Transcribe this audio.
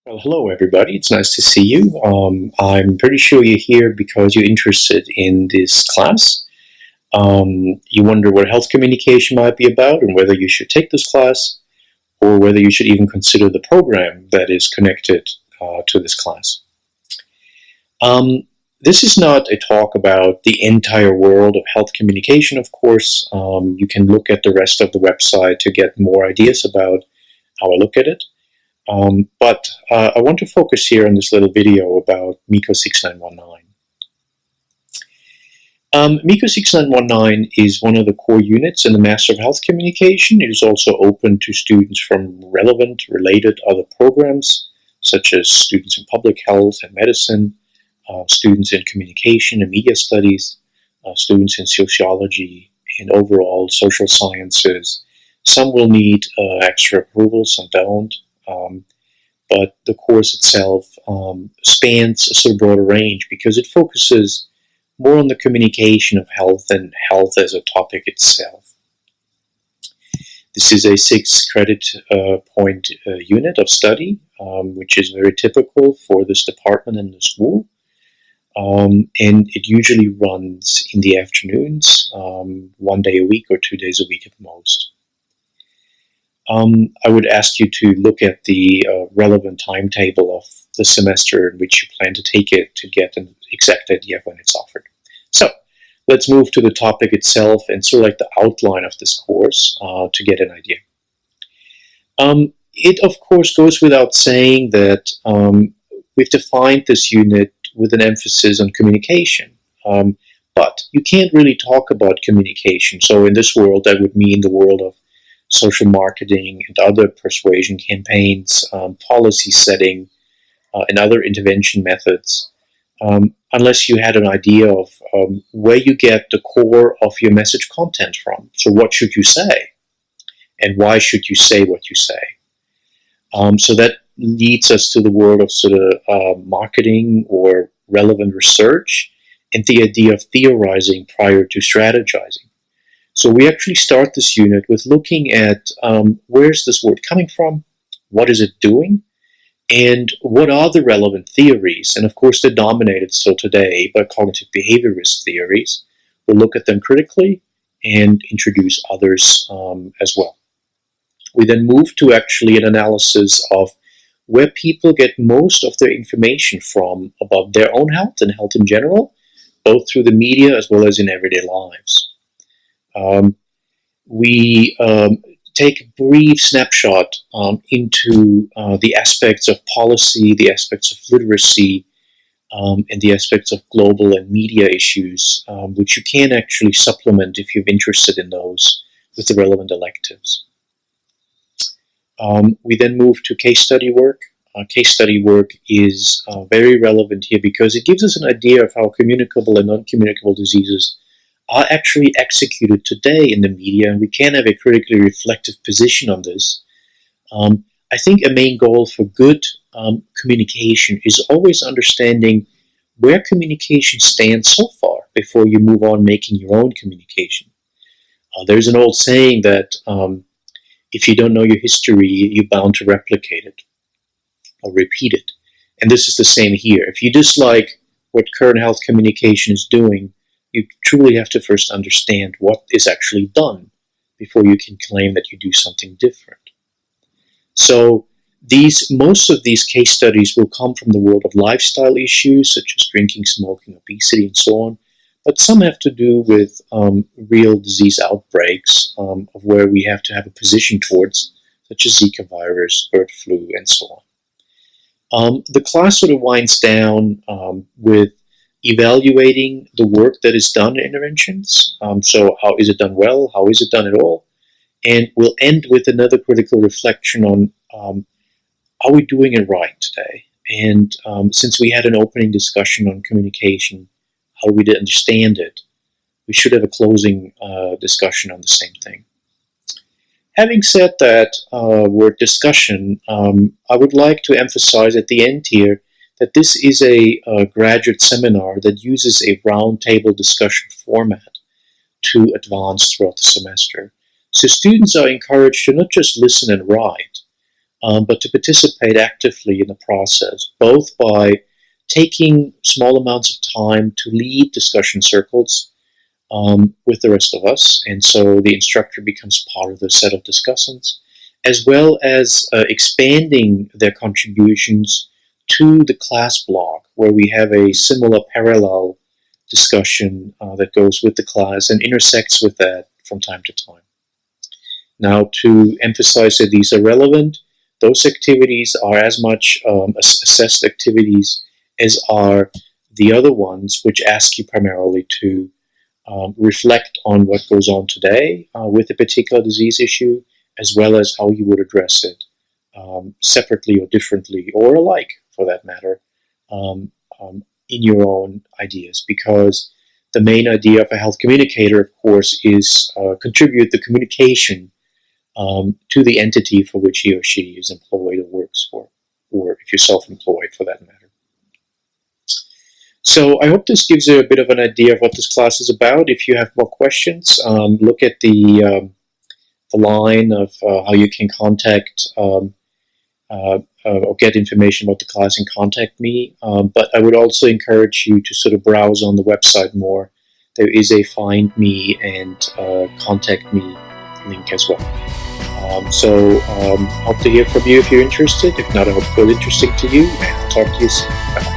Well, hello everybody. It's nice to see you. I'm pretty sure you're here because you're interested in this class. You wonder what health communication might be about and whether you should take this class or whether you should even consider the program that is connected to this class. This is not a talk about the entire world of health communication, of course. You can look at the rest of the website to get more ideas about how I look at it. But I want to focus here on this little video about MECO6919. MECO6919 is one of the core units in the Master of Health Communication. It is also open to students from relevant, related other programs, such as students in public health and medicine, students in communication and media studies, students in sociology and overall social sciences. Some will need extra approval, some don't. But the course itself spans a sort of broader range because it focuses more on the communication of health and health as a topic itself. This is a 6 credit point unit of study, which is very typical for this department and the school. And it usually runs in the afternoons, 1 day a week or 2 days a week at most. I would ask you to look at the relevant timetable of the semester in which you plan to take it to get an exact idea of when it's offered. So let's move to the topic itself and sort of like the outline of this course to get an idea. It of course goes without saying that we've defined this unit with an emphasis on communication. But you can't really talk about communication. So in this world, that would mean the world of social marketing and other persuasion campaigns, policy setting, and other intervention methods, unless you had an idea of where you get the core of your message content from. So what should you say? And why should you say what you say? So that leads us to the world of sort of marketing or relevant research and the idea of theorizing prior to strategizing. So we actually start this unit with looking at where's this word coming from, what is it doing, and what are the relevant theories. And of course they're dominated still today by cognitive behaviorist theories. We'll look at them critically and introduce others as well. We then move to actually an analysis of where people get most of their information from about their own health and health in general, both through the media as well as in everyday lives. We take a brief snapshot into the aspects of policy, the aspects of literacy, and the aspects of global and media issues, which you can actually supplement if you're interested in those with the relevant electives. We then move to case study work. Case study work is very relevant here because it gives us an idea of how communicable and non-communicable diseases are actually executed today in the media, and we can have a critically reflective position on this. I think a main goal for good communication is always understanding where communication stands so far before you move on making your own communication. There's an old saying that if you don't know your history, you're bound to replicate it or repeat it. And this is the same here. If you dislike what current health communication is doing, you truly have to first understand what is actually done before you can claim that you do something different. So most of these case studies will come from the world of lifestyle issues such as drinking, smoking, obesity, and so on. But some have to do with real disease outbreaks of where we have to have a position towards, such as Zika virus, bird flu, and so on. The class sort of winds down with evaluating the work that is done in interventions. So how is it done well? How is it done at all? And we'll end with another critical reflection on are we doing it right today? And since we had an opening discussion on communication, how we understand it, we should have a closing discussion on the same thing. Having said that word discussion, I would like to emphasize at the end here that this is a graduate seminar that uses a roundtable discussion format to advance throughout the semester. So students are encouraged to not just listen and write, but to participate actively in the process, both by taking small amounts of time to lead discussion circles with the rest of us, and so the instructor becomes part of the set of discussants, as well as expanding their contributions to the class blog, where we have a similar parallel discussion that goes with the class and intersects with that from time to time. Now, to emphasize that these are relevant, those activities are as much assessed activities as are the other ones, which ask you primarily to reflect on what goes on today with a particular disease issue, as well as how you would address it separately or differently, or alike for that matter, in your own ideas. Because the main idea of a health communicator, of course, is contribute the communication to the entity for which he or she is employed or works for, or if you're self-employed for that matter. So I hope this gives you a bit of an idea of what this class is about. If you have more questions, look at the line of how you can contact or get information about the class and contact me. But I would also encourage you to sort of browse on the website more. There is a find me and contact me link as well. So hope to hear from you if you're interested. If not, I hope it was interesting to you, and I'll talk to you soon. Bye.